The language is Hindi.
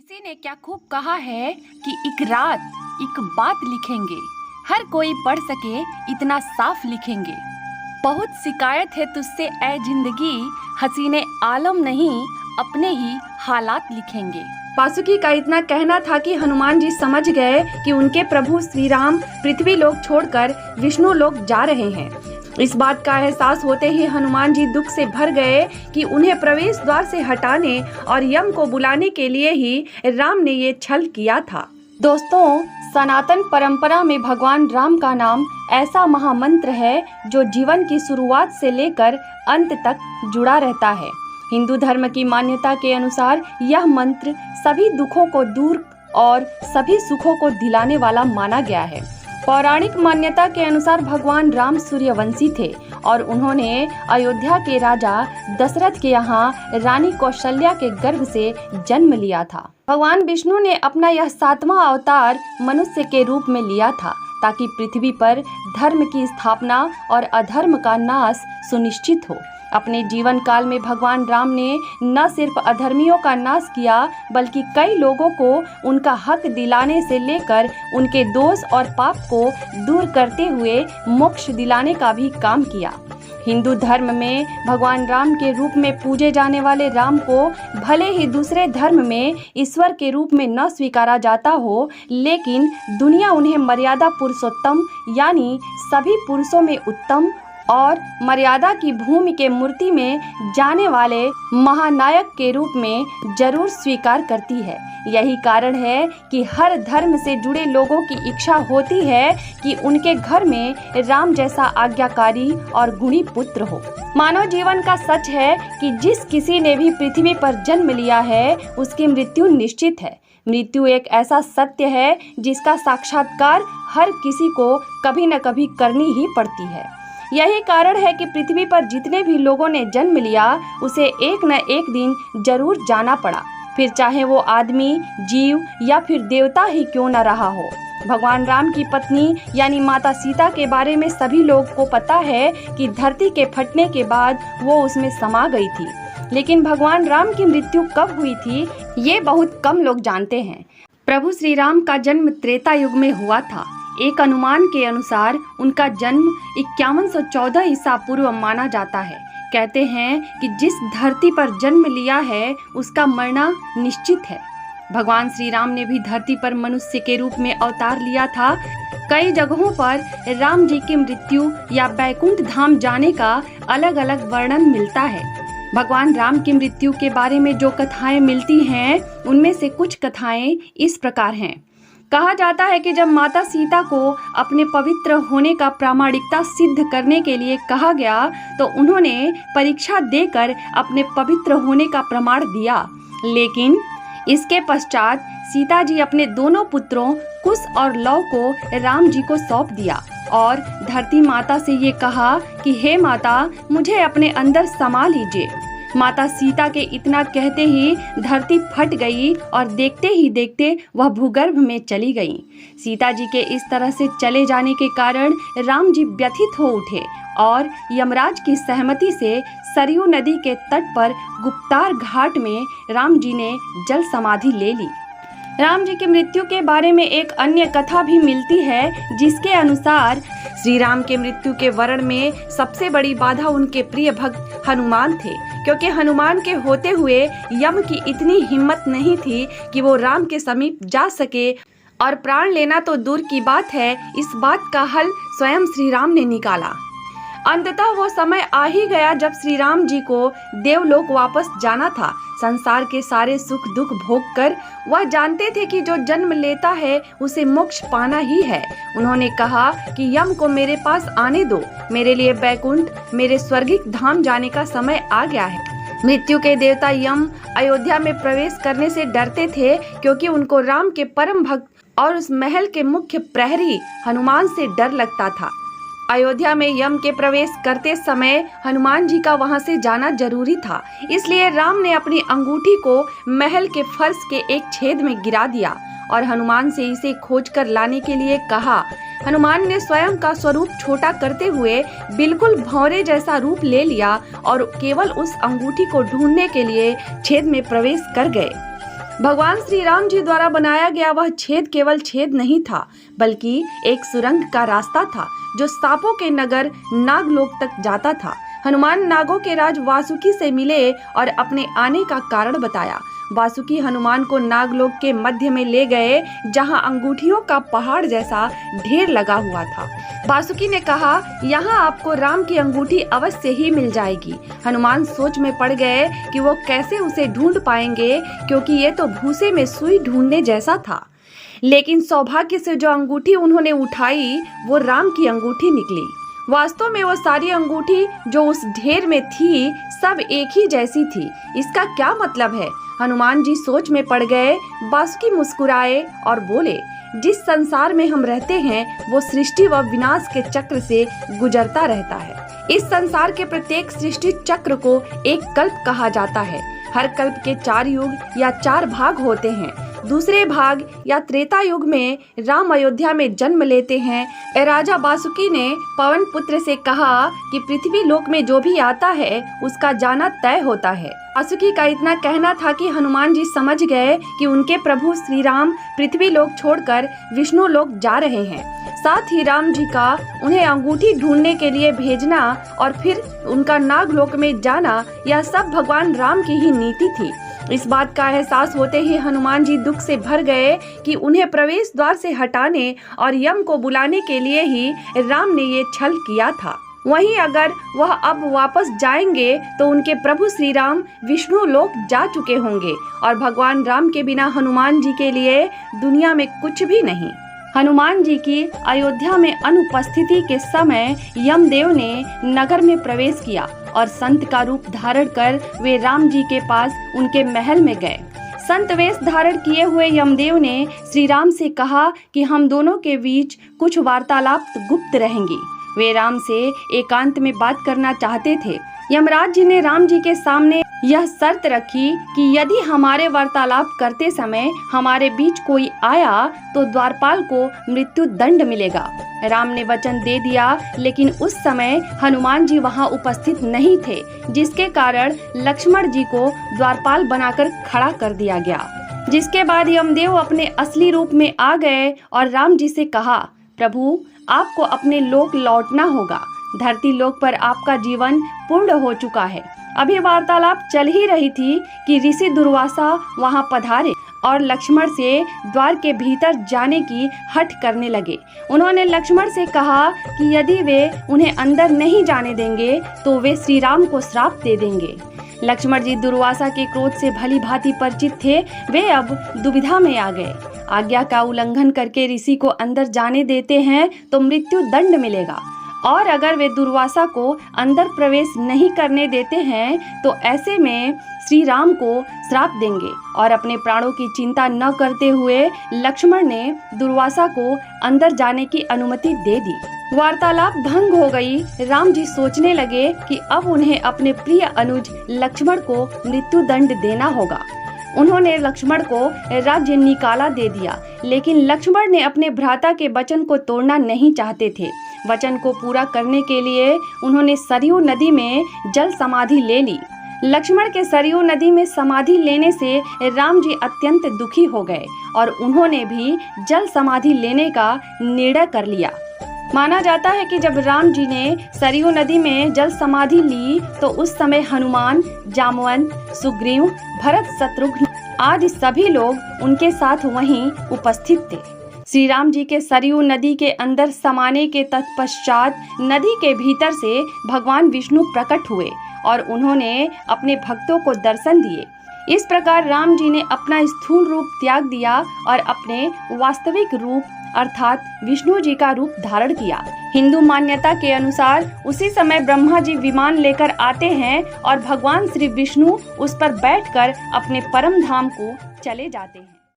किसी ने क्या खूब कहा है कि एक रात एक बात लिखेंगे, हर कोई पढ़ सके इतना साफ लिखेंगे। बहुत शिकायत है तुझसे ऐ जिंदगी, हसीने आलम नहीं अपने ही हालात लिखेंगे। वासुकी का इतना कहना था कि हनुमान जी समझ गए कि उनके प्रभु श्री राम पृथ्वी लोक छोड़कर विष्णु लोक जा रहे हैं। इस बात का एहसास होते ही हनुमान जी दुख से भर गए कि उन्हें प्रवेश द्वार से हटाने और यम को बुलाने के लिए ही राम ने ये छल किया था। दोस्तों, सनातन परंपरा में भगवान राम का नाम ऐसा महामंत्र है जो जीवन की शुरुआत से लेकर अंत तक जुड़ा रहता है। हिंदू धर्म की मान्यता के अनुसार यह मंत्र सभी दुखों को दूर और सभी सुखों को दिलाने वाला माना गया है। पौराणिक मान्यता के अनुसार भगवान राम सूर्यवंशी थे और उन्होंने अयोध्या के राजा दशरथ के यहाँ रानी कौशल्या के गर्भ से जन्म लिया था। भगवान विष्णु ने अपना यह 7वां अवतार मनुष्य के रूप में लिया था ताकि पृथ्वी पर धर्म की स्थापना और अधर्म का नाश सुनिश्चित हो। अपने जीवन काल में भगवान राम ने न सिर्फ अधर्मियों का नाश किया बल्कि कई लोगों को उनका हक दिलाने से लेकर उनके दोष और पाप को दूर करते हुए मोक्ष दिलाने का भी काम किया। हिंदू धर्म में भगवान राम के रूप में पूजे जाने वाले राम को भले ही दूसरे धर्म में ईश्वर के रूप में न स्वीकारा जाता हो, लेकिन दुनिया उन्हें मर्यादा पुरुषोत्तम यानी सभी पुरुषों में उत्तम और मर्यादा की भूमि के मूर्ति में जाने वाले महानायक के रूप में जरूर स्वीकार करती है। यही कारण है कि हर धर्म से जुड़े लोगों की इच्छा होती है कि उनके घर में राम जैसा आज्ञाकारी और गुणी पुत्र हो। मानव जीवन का सच है कि जिस किसी ने भी पृथ्वी पर जन्म लिया है उसकी मृत्यु निश्चित है। मृत्यु एक ऐसा सत्य है जिसका साक्षात्कार हर किसी को कभी न कभी करनी ही पड़ती है। यही कारण है कि पृथ्वी पर जितने भी लोगों ने जन्म लिया उसे एक न एक दिन जरूर जाना पड़ा, फिर चाहे वो आदमी, जीव या फिर देवता ही क्यों न रहा हो। भगवान राम की पत्नी यानी माता सीता के बारे में सभी लोग को पता है कि धरती के फटने के बाद वो उसमें समा गई थी, लेकिन भगवान राम की मृत्यु कब हुई थी ये बहुत कम लोग जानते हैं। प्रभु श्री राम का जन्म त्रेता युग में हुआ था। एक अनुमान के अनुसार उनका जन्म 5114 ईसा पूर्व माना जाता है। कहते हैं कि जिस धरती पर जन्म लिया है उसका मरना निश्चित है। भगवान श्री राम ने भी धरती पर मनुष्य के रूप में अवतार लिया था। कई जगहों पर राम जी की मृत्यु या बैकुंठ धाम जाने का अलग अलग वर्णन मिलता है। भगवान राम की मृत्यु के बारे में जो कथाएं मिलती हैं उनमें से कुछ कथाएं इस प्रकार हैं। कहा जाता है कि जब माता सीता को अपने पवित्र होने का प्रामाणिकता सिद्ध करने के लिए कहा गया तो उन्होंने परीक्षा देकर अपने पवित्र होने का प्रमाण दिया, लेकिन इसके पश्चात सीता जी अपने दोनों पुत्रों कुश और लव को राम जी को सौंप दिया और धरती माता से ये कहा कि हे माता, मुझे अपने अंदर समा लीजिए। माता सीता के इतना कहते ही धरती फट गई और देखते ही देखते वह भूगर्भ में चली गई। सीता जी के इस तरह से चले जाने के कारण राम जी व्यथित हो उठे और यमराज की सहमति से सरयू नदी के तट पर गुप्तार घाट में राम जी ने जल समाधि ले ली। राम जी की मृत्यु के बारे में एक अन्य कथा भी मिलती है जिसके अनुसार श्री राम के मृत्यु के वर्ण में सबसे बड़ी बाधा उनके प्रिय भक्त हनुमान थे, क्योंकि हनुमान के होते हुए यम की इतनी हिम्मत नहीं थी कि वो राम के समीप जा सके और प्राण लेना तो दूर की बात है, इस बात का हल स्वयं श्री राम ने निकाला। अंततः वो समय आ ही गया जब श्री राम जी को देवलोक वापस जाना था। संसार के सारे सुख दुख भोग कर वह जानते थे कि जो जन्म लेता है उसे मोक्ष पाना ही है। उन्होंने कहा कि यम को मेरे पास आने दो, मेरे लिए बैकुंठ, मेरे स्वर्गिक धाम जाने का समय आ गया है। मृत्यु के देवता यम अयोध्या में प्रवेश करने से डरते थे क्योंकि उनको राम के परम भक्त और उस महल के मुख्य प्रहरी हनुमान से डर लगता था। अयोध्या में यम के प्रवेश करते समय हनुमान जी का वहां से जाना जरूरी था, इसलिए राम ने अपनी अंगूठी को महल के फर्श के एक छेद में गिरा दिया और हनुमान से इसे खोज कर लाने के लिए कहा। हनुमान ने स्वयं का स्वरूप छोटा करते हुए बिल्कुल भौरे जैसा रूप ले लिया और केवल उस अंगूठी को ढूंढने के लिए छेद में प्रवेश कर गए। भगवान श्री राम जी द्वारा बनाया गया वह छेद केवल छेद नहीं था, बल्कि एक सुरंग का रास्ता था जो सांपों के नगर नागलोक तक जाता था। हनुमान नागों के राज वासुकी से मिले और अपने आने का कारण बताया। वासुकी हनुमान को नागलोक के मध्य में ले गए, जहां अंगूठियों का पहाड़ जैसा ढेर लगा हुआ था। वासुकी ने कहा, यहाँ आपको राम की अंगूठी अवश्य ही मिल जाएगी। हनुमान सोच में पड़ गए कि वो कैसे उसे ढूंढ पाएंगे, क्योंकि ये तो भूसे में सुई ढूंढने जैसा था। लेकिन सौभाग्य से जो अंगूठी उन्होंने उठाई वो राम की अंगूठी निकली। वास्तव में वो सारी अंगूठी जो उस ढेर में थी सब एक ही जैसी थी। इसका क्या मतलब है? हनुमान जी सोच में पड़ गए। वासुकी मुस्कुराए और बोले, जिस संसार में हम रहते हैं वो सृष्टि व विनाश के चक्र से गुजरता रहता है। इस संसार के प्रत्येक सृष्टि चक्र को एक कल्प कहा जाता है। हर कल्प के 4 युग या 4 भाग होते हैं। दूसरे भाग या त्रेता युग में राम अयोध्या में जन्म लेते हैं। राजा वासुकी ने पवन पुत्र से कहा कि पृथ्वी लोक में जो भी आता है उसका जाना तय होता है। वासुकी का इतना कहना था कि हनुमान जी समझ गए कि उनके प्रभु श्री राम पृथ्वी लोक छोड़कर विष्णु लोक जा रहे हैं। साथ ही राम जी का उन्हें अंगूठी ढूंढने के लिए भेजना और फिर उनका नागलोक में जाना, यह सब भगवान राम की ही नीति थी। इस बात का एहसास होते ही हनुमान जी दुख से भर गए कि उन्हें प्रवेश द्वार से हटाने और यम को बुलाने के लिए ही राम ने ये छल किया था। वहीं अगर वह अब वापस जाएंगे तो उनके प्रभु श्री राम विष्णु लोक जा चुके होंगे और भगवान राम के बिना हनुमान जी के लिए दुनिया में कुछ भी नहीं। हनुमान जी की अयोध्या में अनुपस्थिति के समय यमदेव ने नगर में प्रवेश किया और संत का रूप धारण कर वे राम जी के पास उनके महल में गए। संत वेश धारण किए हुए यमदेव ने श्री राम से कहा कि हम दोनों के बीच कुछ वार्तालाप गुप्त रहेंगी। वे राम से एकांत में बात करना चाहते थे। यमराज जी ने राम जी के सामने यह शर्त रखी कि यदि हमारे वार्तालाप करते समय हमारे बीच कोई आया तो द्वारपाल को मृत्यु दंड मिलेगा। राम ने वचन दे दिया, लेकिन उस समय हनुमान जी वहां उपस्थित नहीं थे, जिसके कारण लक्ष्मण जी को द्वारपाल बनाकर खड़ा कर दिया गया। जिसके बाद यमदेव अपने असली रूप में आ गए और राम जी से कहा, प्रभु आपको अपने लोक लौटना होगा। धरती लोक पर आपका जीवन पूर्ण हो चुका है। अभी वार्तालाप चल ही रही थी कि ऋषि दुर्वासा वहां पधारे और लक्ष्मण से द्वार के भीतर जाने की हठ करने लगे। उन्होंने लक्ष्मण से कहा कि यदि वे उन्हें अंदर नहीं जाने देंगे तो वे श्री राम को श्राप दे देंगे। लक्ष्मण जी दुर्वासा के क्रोध से भली भांति परिचित थे। वे अब दुविधा में आ गए। आज्ञा का उल्लंघन करके ऋषि को अंदर जाने देते हैं तो मृत्यु दंड मिलेगा, और अगर वे दुर्वासा को अंदर प्रवेश नहीं करने देते हैं तो ऐसे में श्री राम को श्राप देंगे। और अपने प्राणों की चिंता न करते हुए लक्ष्मण ने दुर्वासा को अंदर जाने की अनुमति दे दी। वार्तालाप भंग हो गई। राम जी सोचने लगे कि अब उन्हें अपने प्रिय अनुज लक्ष्मण को मृत्यु दंड देना होगा। उन्होंने लक्ष्मण को राज्य निकाला दे दिया, लेकिन लक्ष्मण ने अपने भ्राता के वचन को तोड़ना नहीं चाहते थे। वचन को पूरा करने के लिए उन्होंने सरयू नदी में जल समाधि ले ली। लक्ष्मण के सरयू नदी में समाधि लेने से राम जी अत्यंत दुखी हो गए और उन्होंने भी जल समाधि लेने का निर्णय कर लिया। माना जाता है कि जब राम जी ने सरयू नदी में जल समाधि ली तो उस समय हनुमान, जामवंत, सुग्रीव, भरत, शत्रुघ्न आदि सभी लोग उनके साथ वहीं उपस्थित थे। श्री राम जी के सरयू नदी के अंदर समाने के तत्पश्चात नदी के भीतर से भगवान विष्णु प्रकट हुए और उन्होंने अपने भक्तों को दर्शन दिए। इस प्रकार राम जी ने अपना स्थूल रूप त्याग दिया और अपने वास्तविक रूप अर्थात विष्णु जी का रूप धारण किया। हिंदू मान्यता के अनुसार उसी समय ब्रह्मा जी विमान लेकर आते हैं और भगवान श्री विष्णु उस पर बैठकर अपने परम धाम को चले जाते हैं।